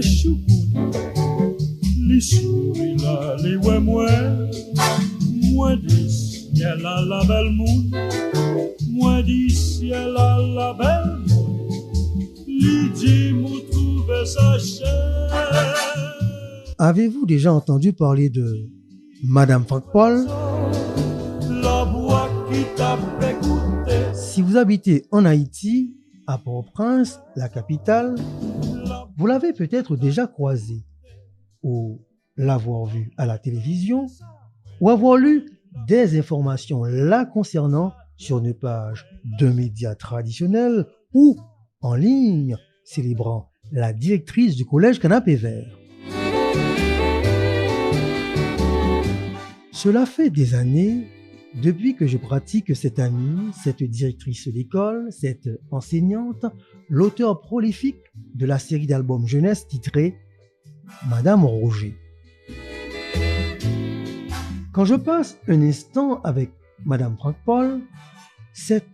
choukoun, li souri la, li wè mwen di ciel à la belle moun, mwen di ciel à la belle moun, li di mou trouve sa chère. Avez-vous déjà entendu parler de Madame Franck Paul? La voix qui t'a fait goûter. Si vous habitez en Haïti, à Port-au-Prince, la capitale, vous l'avez peut-être déjà croisée, ou l'avoir vue à la télévision, ou avoir lu des informations la concernant sur une page d'un média traditionnel ou en ligne célébrant la directrice du collège Canapé Vert. Cela fait des années depuis que je pratique cette amie, cette directrice d'école, cette enseignante, l'auteur prolifique de la série d'albums jeunesse titrée Madame Roger. Quand je passe un instant avec Madame Franck Paul, c'est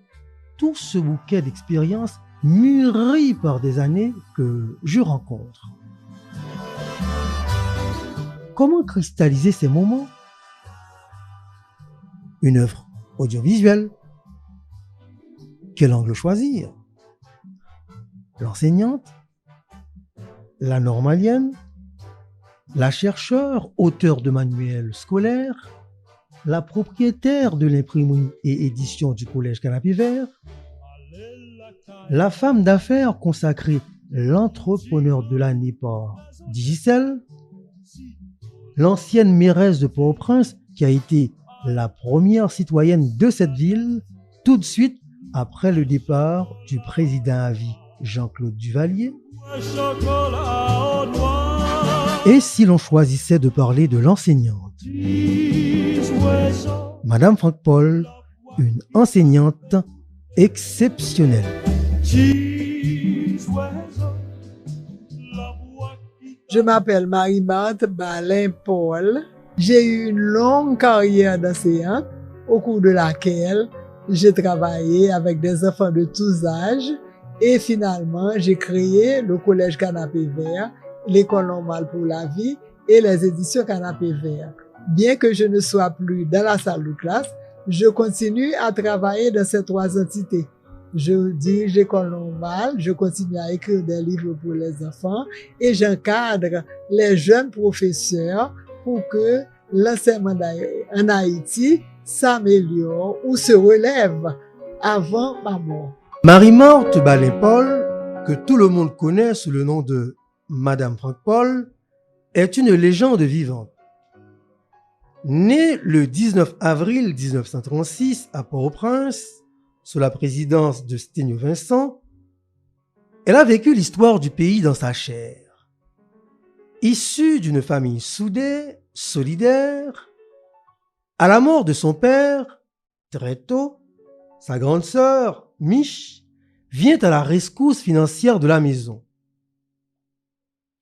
tout ce bouquet d'expériences mûries par des années que je rencontre. Comment cristalliser ces moments? Une œuvre audiovisuelle. Quel angle choisir? L'enseignante? La normalienne? La chercheure, auteur de manuels scolaires? La propriétaire de l'imprimerie et édition du collège Canapé Vert? La femme d'affaires consacrée l'entrepreneur de l'année par Digicel? L'ancienne mairesse de Port-au-Prince qui a été la première citoyenne de cette ville, tout de suite après le départ du président à vie Jean-Claude Duvalier. Et si l'on choisissait de parler de l'enseignante? Madame Franck Paul, une enseignante exceptionnelle. Je m'appelle Marie-Marthe Balin-Paul. J'ai eu une longue carrière d'enseignante au cours de laquelle j'ai travaillé avec des enfants de tous âges et finalement j'ai créé le collège Canapé Vert, l'école normale pour la vie et les éditions Canapé Vert. Bien que je ne sois plus dans la salle de classe, je continue à travailler dans ces trois entités. Je dirige l'école normale, je continue à écrire des livres pour les enfants et j'encadre les jeunes professeurs pour que l'enseignement en Haïti s'améliore ou se relève avant ma mort. Marie-Marthe Balin-Paul, que tout le monde connaît sous le nom de Madame Franck Paul, est une légende vivante. Née le 19 avril 1936 à Port-au-Prince, sous la présidence de Sténio Vincent, elle a vécu l'histoire du pays dans sa chair. Issue d'une famille soudée, solidaire, à la mort de son père, très tôt, sa grande sœur, Mich, vient à la rescousse financière de la maison.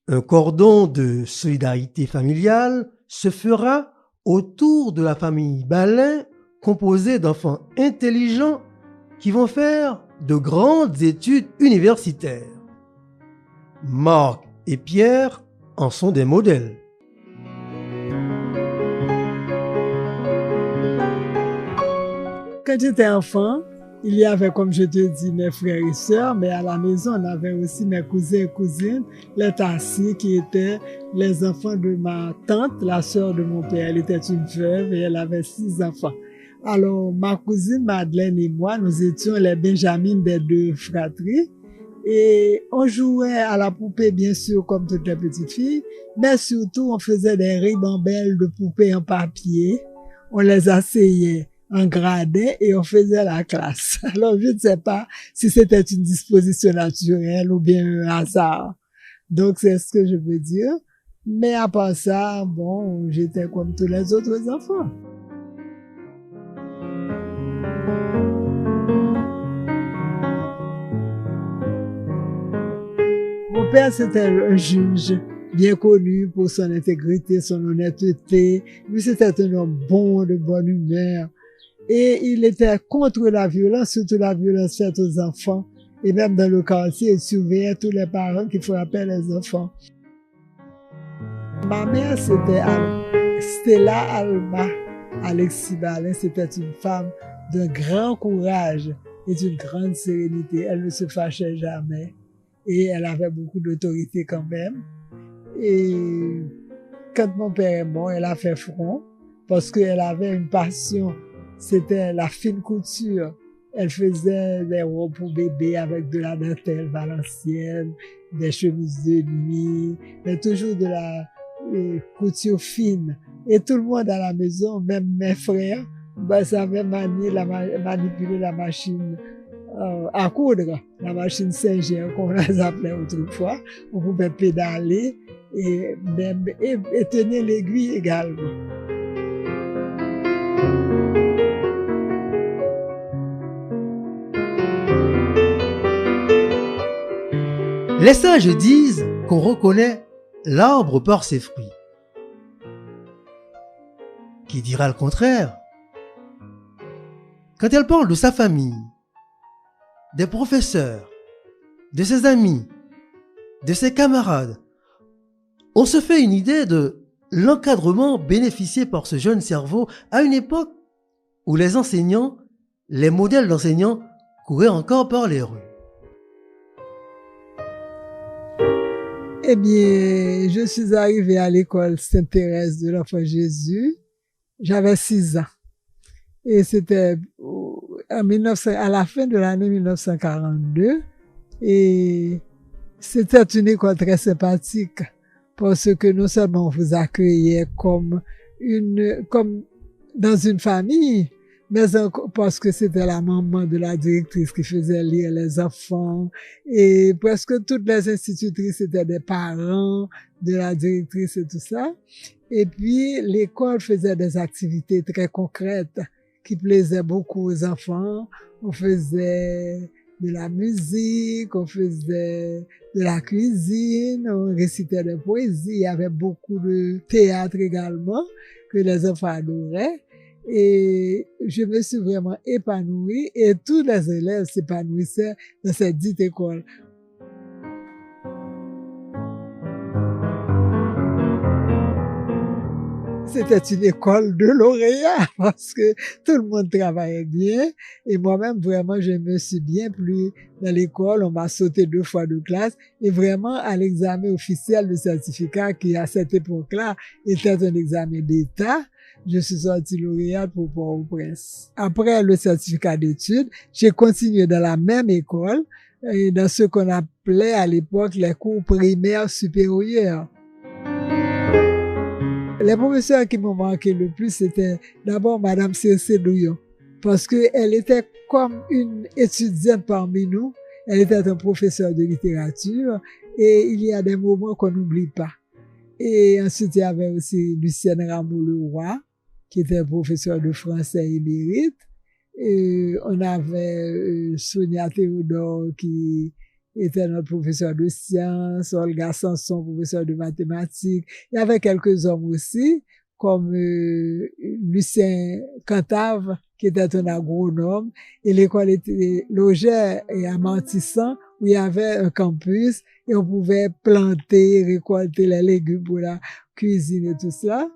Un cordon de solidarité familiale se fera autour de la famille Balin, composée d'enfants intelligents qui vont faire de grandes études universitaires. Marc et Pierre en sont des modèles. Quand j'étais enfant, il y avait, comme je te dis, mes frères et sœurs, mais à la maison, on avait aussi mes cousins et cousines, les Tassi, qui étaient les enfants de ma tante, la sœur de mon père. Elle était une veuve et elle avait 6 enfants. Alors, ma cousine Madeleine et moi, nous étions les Benjamines des 2 fratries. Et on jouait à la poupée, bien sûr, comme toutes les petites filles, mais surtout, on faisait des ribambelles de poupées en papier. On les asseyait en gradin et on faisait la classe. Alors, je ne sais pas si c'était une disposition naturelle ou bien un hasard. Donc, c'est ce que je veux dire. Mais à part ça, bon, j'étais comme tous les autres enfants. Mon père, c'était un juge bien connu pour son intégrité, son honnêteté. Lui, c'était un homme bon, de bonne humeur. Et il était contre la violence, surtout la violence faite aux enfants. Et même dans le quartier, il surveillait tous les parents qui frappaient les enfants. Ma mère, c'était Stella Alma Alexis Balin. C'était une femme d'un grand courage et d'une grande sérénité. Elle ne se fâchait jamais et elle avait beaucoup d'autorité quand même. Et quand mon père est mort, elle a fait front parce qu'elle avait une passion, c'était la fine couture. Elle faisait des robes pour bébé avec de la dentelle valencienne, des chemises de nuit, mais toujours de la couture fine. Et tout le monde à la maison, même mes frères, savaient manipuler la machine à coudre, la machine Singer qu'on les appelait autrefois. On pouvait pédaler et tenir l'aiguille également. Les sages disent qu'on reconnaît l'arbre par ses fruits. Qui dira le contraire? Quand elle parle de sa famille, des professeurs, de ses amis, de ses camarades, on se fait une idée de l'encadrement bénéficié par ce jeune cerveau à une époque où les enseignants, les modèles d'enseignants couraient encore par les rues. Eh bien, je suis arrivée à l'école Sainte-Thérèse de l'Enfant Jésus. J'avais 6 ans. Et c'était à la fin de l'année 1942. Et c'était une école très sympathique parce que non seulement on vous accueillait comme dans une famille, mais parce que c'était la maman de la directrice qui faisait lire les enfants et presque toutes les institutrices étaient des parents de la directrice et tout ça. Et puis l'école faisait des activités très concrètes qui plaisaient beaucoup aux enfants. On faisait de la musique, on faisait de la cuisine, on récitait des poésies, il y avait beaucoup de théâtre également que les enfants adoraient. Et je me suis vraiment épanouie et tous les élèves s'épanouissaient dans cette dite école. C'était une école de lauréats parce que tout le monde travaillait bien et moi-même vraiment je me suis bien plu dans l'école. On m'a sauté 2 fois de classe et vraiment à l'examen officiel de certificat qui à cette époque-là était un examen d'État. Je suis sortie lauréate pour Port-au-Prince. Après le certificat d'études, j'ai continué dans la même école, et dans ce qu'on appelait à l'époque les cours primaires supérieurs. Les professeurs qui m'ont marqué le plus, c'était d'abord Madame Circe Douillon, parce qu'elle était comme une étudiante parmi nous. Elle était un professeur de littérature et il y a des moments qu'on n'oublie pas. Et ensuite, il y avait aussi Lucienne Rameau-Leroy, qui était professeur de français émérite. Et on avait Sonia Théodore, qui était notre professeur de sciences, Olga Sanson, professeur de mathématiques. Il y avait quelques hommes aussi, comme Lucien Cantave, qui était un agronome. Et l'école était logée à Mantissan, où il y avait un campus, et on pouvait planter, récolter les légumes pour la cuisine et tout ça.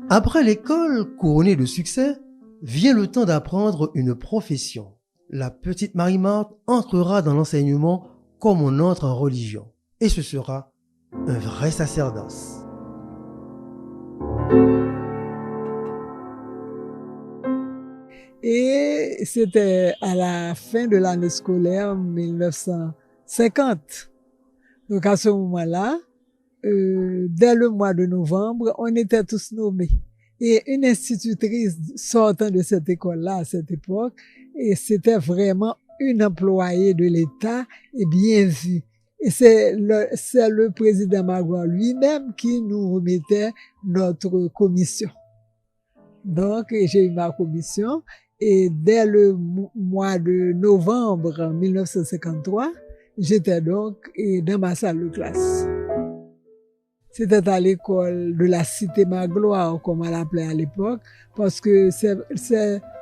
Après l'école couronnée de succès, vient le temps d'apprendre une profession. La petite Marie-Marthe entrera dans l'enseignement comme on entre en religion. Et ce sera un vrai sacerdoce. Et c'était à la fin de l'année scolaire 1950. Donc à ce moment-là, dès le mois de novembre, on était tous nommés. Et une institutrice sortant de cette école-là à cette époque, et c'était vraiment une employée de l'État et bien vue. Et c'est le président Magloire lui-même qui nous remettait notre commission. Donc j'ai eu ma commission et dès le mois de novembre 1953, j'étais donc dans ma salle de classe. C'était à l'école de la Cité Magloire, comme on l'appelait à l'époque, parce que c'est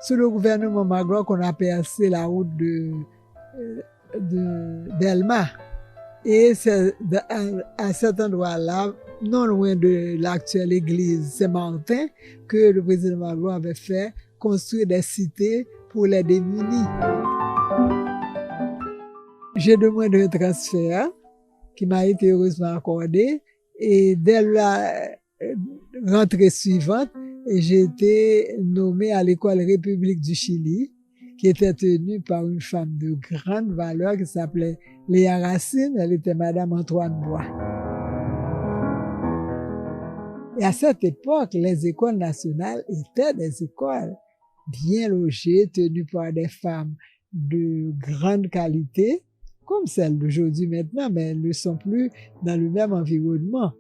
sous le gouvernement Magloire qu'on a percé la route d'Elma. Et c'est à cet endroit-là, non loin de l'actuelle église Saint-Martin, que le président Magloire avait fait construire des cités pour les démunis. J'ai demandé un transfert qui m'a été heureusement accordé et dès la rentrée suivante, j'ai été nommée à l'école République du Chili, qui était tenue par une femme de grande valeur qui s'appelait Léa Racine. Elle était Madame Antoine Bois. Et à cette époque, les écoles nationales étaient des écoles bien logées, tenues par des femmes de grande qualité, comme celles d'aujourd'hui maintenant, mais elles ne sont plus dans le même environnement.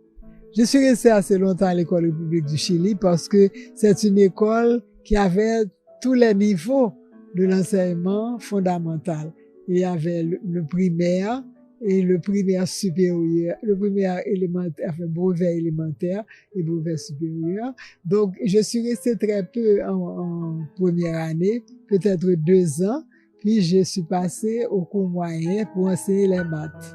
Je suis restée assez longtemps à l'école République du Chili parce que c'est une école qui avait tous les niveaux de l'enseignement fondamental. Il y avait le primaire et le primaire supérieur, le primaire élémentaire, enfin brevet élémentaire et brevet supérieur. Donc, je suis restée très peu en première année, peut-être 2 ans, puis je suis passée au cours moyen pour enseigner les maths.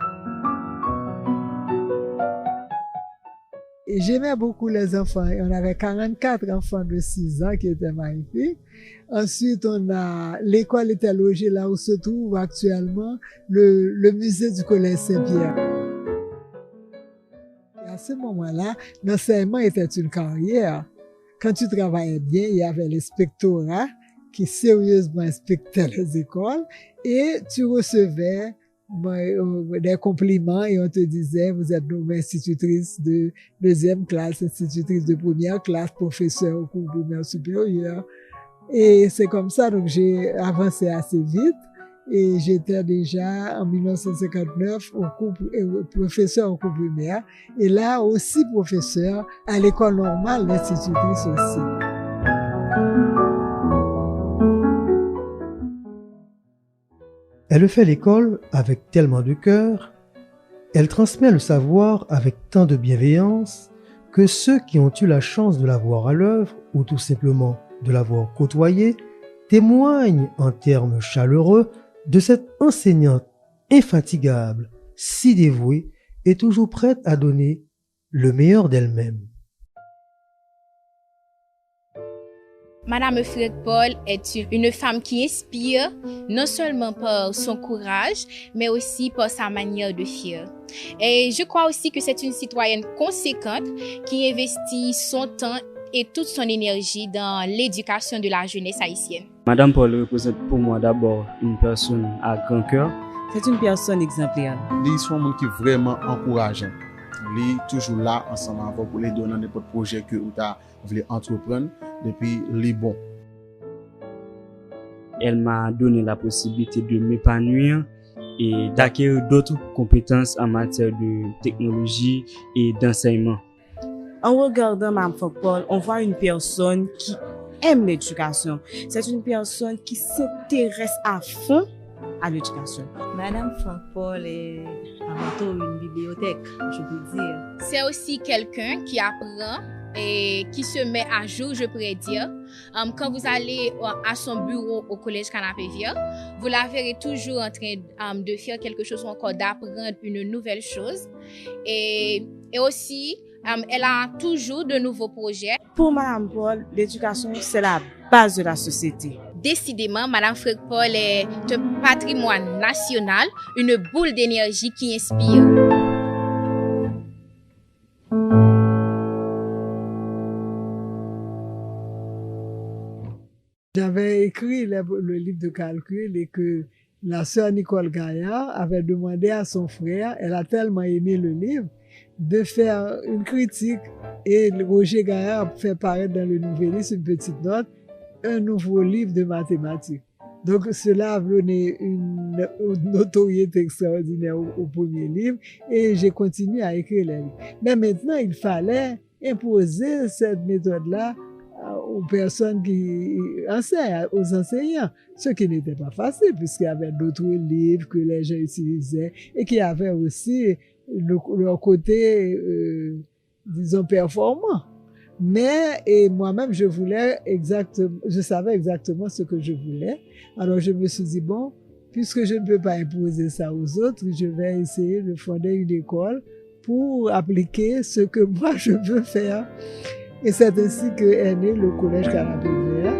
Et j'aimais beaucoup les enfants. On avait 44 enfants de 6 ans qui étaient magnifiques. Ensuite, l'école était logée là où se trouve actuellement le musée du Collège Saint-Pierre. Et à ce moment-là, l'enseignement était une carrière. Quand tu travaillais bien, il y avait l'inspectorat qui sérieusement inspectait les écoles et tu recevais des compliments et on te disait vous êtes nommée institutrice de 2e classe, institutrice de 1re classe, professeur au cours primaire supérieur. Et c'est comme ça, donc j'ai avancé assez vite et j'étais déjà en 1959 professeur au cours primaire et là aussi professeur à l'école normale, l'institutrice aussi. Elle fait l'école avec tellement de cœur, elle transmet le savoir avec tant de bienveillance que ceux qui ont eu la chance de la voir à l'œuvre ou tout simplement de l'avoir côtoyée témoignent en termes chaleureux de cette enseignante infatigable, si dévouée et toujours prête à donner le meilleur d'elle-même. Madame Frédéric-Paul est une femme qui inspire non seulement par son courage, mais aussi par sa manière de faire. Et je crois aussi que c'est une citoyenne conséquente qui investit son temps et toute son énergie dans l'éducation de la jeunesse haïtienne. Madame Paul représente pour moi d'abord une personne à grand cœur. C'est une personne exemplaire. Ils sont un monde qui est vraiment encourageant. Ils sont toujours là ensemble pour les donner n'importe projet que vous voulez entreprendre. Depuis les bons. Elle m'a donné la possibilité de m'épanouir et d'acquérir d'autres compétences en matière de technologie et d'enseignement. En regardant Mme Franck-Paul, on voit une personne qui aime l'éducation. C'est une personne qui s'intéresse à fond à l'éducation. Madame Franck-Paul est avant tout une bibliothèque, je peux dire. C'est aussi quelqu'un qui apprend et qui se met à jour, je pourrais dire. Quand vous allez à son bureau au Collège Canapé-Vieux, vous la verrez toujours en train de faire quelque chose ou encore d'apprendre une nouvelle chose. Et aussi, elle a toujours de nouveaux projets. Pour Mme Paul, l'éducation, c'est la base de la société. Décidément, Mme Frédéric-Paul est un patrimoine national, une boule d'énergie qui inspire. J'avais écrit le livre de calcul et que la sœur Nicole Gaillard avait demandé à son frère, elle a tellement aimé le livre, de faire une critique. Et Roger Gaillard a fait paraître dans le Nouvelliste une petite note, un nouveau livre de mathématiques. Donc cela a donné une notoriété extraordinaire au premier livre et j'ai continué à écrire les livres. Mais maintenant, il fallait imposer cette méthode-là aux personnes qui enseignent, aux enseignants, ce qui n'était pas facile puisqu'il y avait d'autres livres que les gens utilisaient et qui avaient aussi leur côté, disons, performant. Mais moi-même, je savais exactement ce que je voulais. Alors je me suis dit, bon, puisque je ne peux pas imposer ça aux autres, je vais essayer de fonder une école pour appliquer ce que moi je veux faire. Et c'est ainsi qu'est né le Collège Canapé Vert.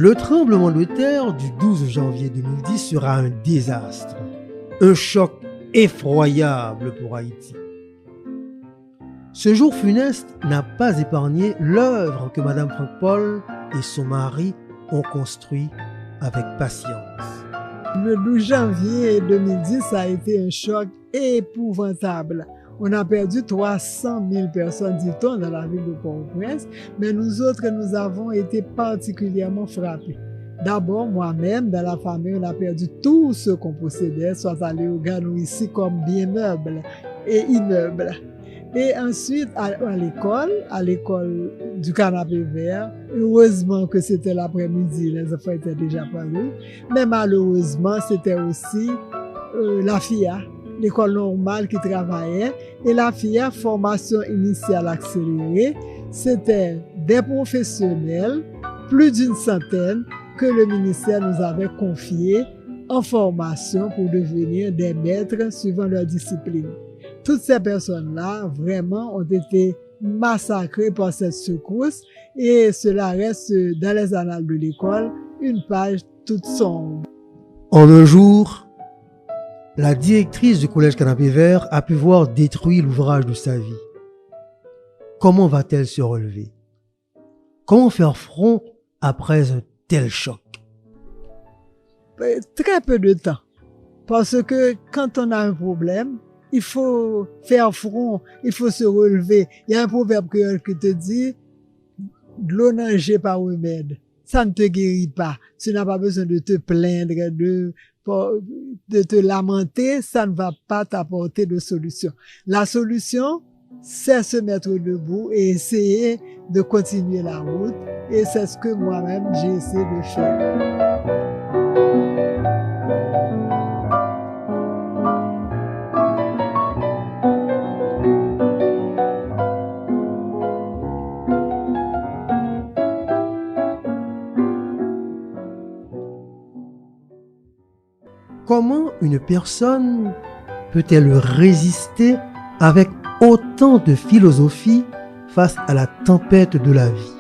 Le tremblement de terre du 12 janvier 2010 sera un désastre, un choc effroyable pour Haïti. Ce jour funeste n'a pas épargné l'œuvre que Madame Franck Paul et son mari ont construit avec patience. Le 12 janvier 2010 a été un choc épouvantable. On a perdu 300 000 personnes, dit-on, dans la ville de Port-au-Prince, mais nous autres, nous avons été particulièrement frappés. D'abord, moi-même, dans la famille, on a perdu tout ce qu'on possédait, soit à Léogane ou ici, comme biens meubles et immeubles. Et ensuite, à l'école du Canapé Vert, heureusement que c'était l'après-midi, les enfants étaient déjà parus, mais malheureusement, c'était aussi la FIA, l'école normale qui travaillait, et la FIA, formation initiale accélérée, c'était des professionnels, plus d'une centaine, que le ministère nous avait confiés en formation pour devenir des maîtres suivant leur discipline. Toutes ces personnes-là, vraiment, ont été massacrées par cette secousse et cela reste dans les annales de l'école une page toute sombre. En un jour, la directrice du Collège Canapé Vert a pu voir détruire l'ouvrage de sa vie. Comment va-t-elle se relever? Comment faire front après un tel choc? Très peu de temps. Parce que quand on a un problème, il faut faire front, il faut se relever. Il y a un proverbe créole qui te dit « de l'eau nagée par remède ». Ça ne te guérit pas. Tu n'as pas besoin de te plaindre, de te lamenter. Ça ne va pas t'apporter de solution. La solution, c'est se mettre debout et essayer de continuer la route. Et c'est ce que moi-même, j'ai essayé de faire. Comment une personne peut-elle résister avec autant de philosophie face à la tempête de la vie?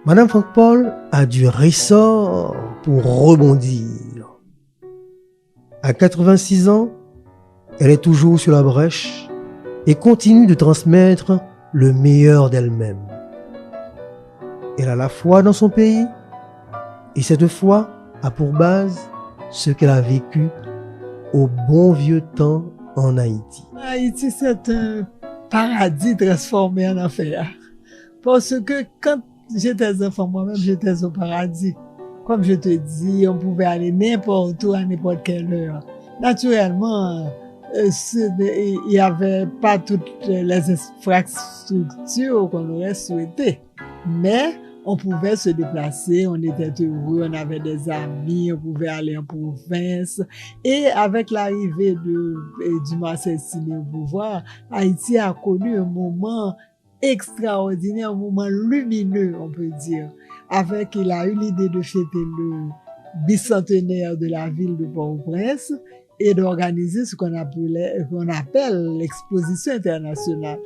Madame Franck Paul a du ressort pour rebondir. À 86 ans, elle est toujours sur la brèche et continue de transmettre le meilleur d'elle-même. Elle a la foi dans son pays et cette foi a pour base ce qu'elle a vécu au bon vieux temps en Haïti. Haïti, c'est un paradis transformé en enfer. Parce que quand j'étais enfant, moi-même, j'étais au paradis. Comme je te dis, on pouvait aller n'importe où, à n'importe quelle heure. Naturellement, il n'y avait pas toutes les infrastructures qu'on aurait souhaité. Mais on pouvait se déplacer, on était heureux, on avait des amis, on pouvait aller en province. Et avec l'arrivée du Marcel Ciné au pouvoir, Haïti a connu un moment extraordinaire, un moment lumineux, on peut dire. Il a eu l'idée de fêter le bicentenaire de la ville de Port-au-Prince et d'organiser ce qu'on appelle l'exposition internationale.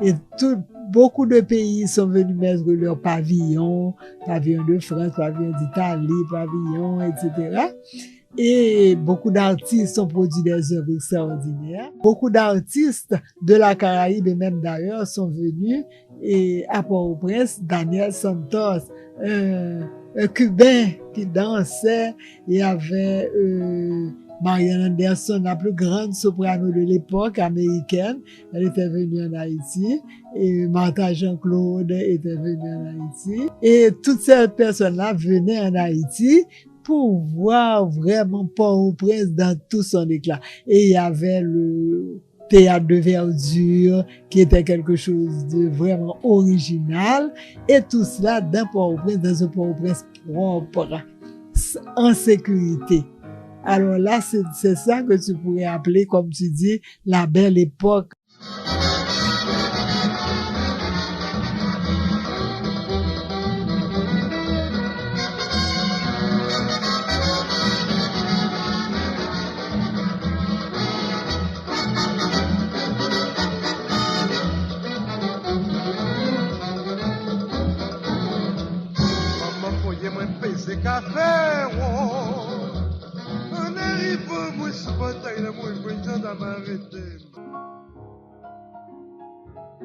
Et beaucoup de pays sont venus mettre leur pavillon de France, pavillon d'Italie, pavillon, etc. Et beaucoup d'artistes ont produit des œuvres extraordinaires. Beaucoup d'artistes de la Caraïbe et même d'ailleurs sont venus et à Port-au-Prince, Daniel Santos, un Cubain qui dansait, il y avait Marian Anderson, la plus grande soprano de l'époque américaine, elle était venue en Haïti. Et Martha Jean-Claude était venue en Haïti. Et toutes ces personnes-là venaient en Haïti pour voir vraiment Port-au-Prince dans tout son éclat. Et il y avait le théâtre de verdure qui était quelque chose de vraiment original. Et tout cela dans Port-au-Prince, dans un Port-au-Prince propre, en sécurité. Alors là, c'est ça que tu pourrais appeler, comme tu dis, la belle époque.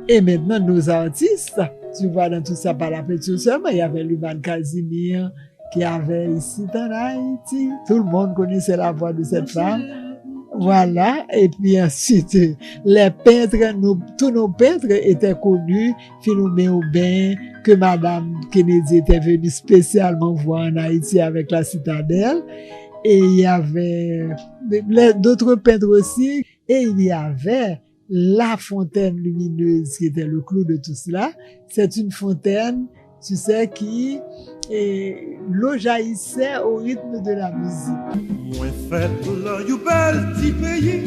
Et maintenant, nos artistes, tu vois dans tout ça, par la petite seulement, il y avait Luman Casimir qui avait ici dans Haïti. Tout le monde connaissait la voix de cette femme. Voilà. Et puis ensuite, les peintres, tous nos peintres étaient connus. Philomé Aubin, que Madame Kennedy était venue spécialement voir en Haïti avec la Citadelle. Et il y avait d'autres peintres aussi. Et il y avait la fontaine lumineuse qui était le clou de tout cela. C'est une fontaine, tu sais, qui l'eau jaillissait au rythme de la musique. Moins fait là, you belle petit pays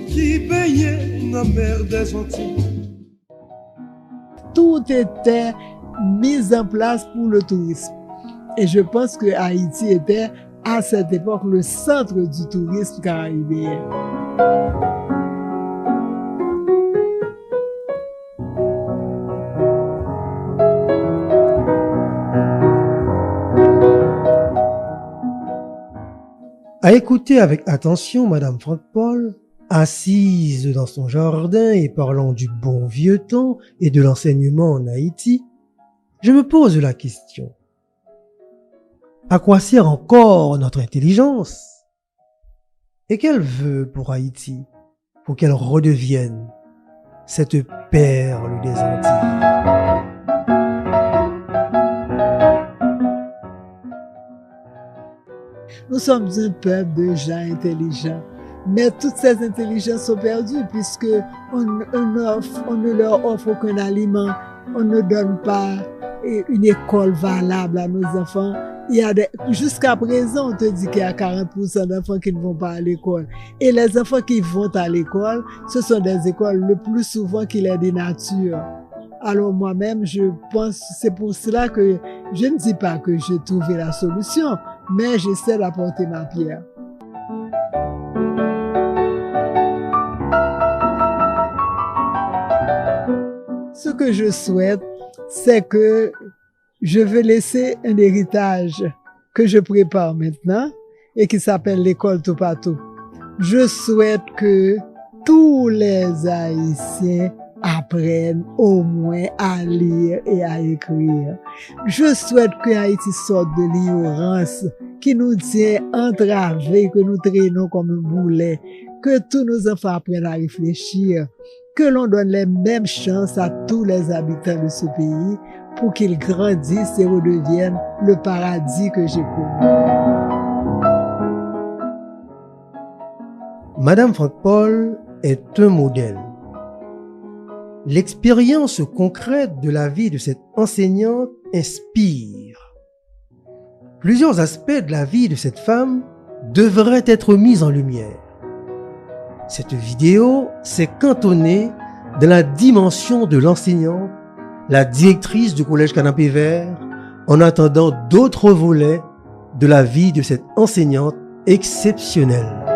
qui payait la mer des Antilles. Tout était mis en place pour le tourisme. Et je pense que Haïti était à cette époque le centre du tourisme caribéen. À écouter avec attention Madame Franck Paul, assise dans son jardin et parlant du bon vieux temps et de l'enseignement en Haïti, je me pose la question. À quoi sert encore notre intelligence? Et qu'elle veut pour Haïti, pour qu'elle redevienne cette perle des Antilles? Nous sommes un peuple de gens intelligents, mais toutes ces intelligences sont perdues puisque on ne leur offre aucun aliment, on ne donne pas une école valable à nos enfants. Jusqu'à présent, on te dit qu'il y a 40% d'enfants qui ne vont pas à l'école. Et les enfants qui vont à l'école, ce sont des écoles le plus souvent qu'il est des natures. Alors moi-même, je pense, c'est pour cela que je ne dis pas que j'ai trouvé la solution, mais j'essaie d'apporter ma pierre. Ce que je souhaite, c'est que je veux laisser un héritage que je prépare maintenant et qui s'appelle l'école Topato. Je souhaite que tous les Haïtiens apprennent au moins à lire et à écrire. Je souhaite que Haïti sorte de l'ignorance qui nous tient entravés, que nous traînons comme un boulet, que tous nos enfants apprennent à réfléchir, que l'on donne les mêmes chances à tous les habitants de ce pays pour qu'ils grandissent et redeviennent le paradis que j'ai connu. Madame Franck Paul est un modèle. L'expérience concrète de la vie de cette enseignante inspire. Plusieurs aspects de la vie de cette femme devraient être mis en lumière. Cette vidéo s'est cantonnée dans la dimension de l'enseignante, la directrice du collège Canapé Vert, en attendant d'autres volets de la vie de cette enseignante exceptionnelle.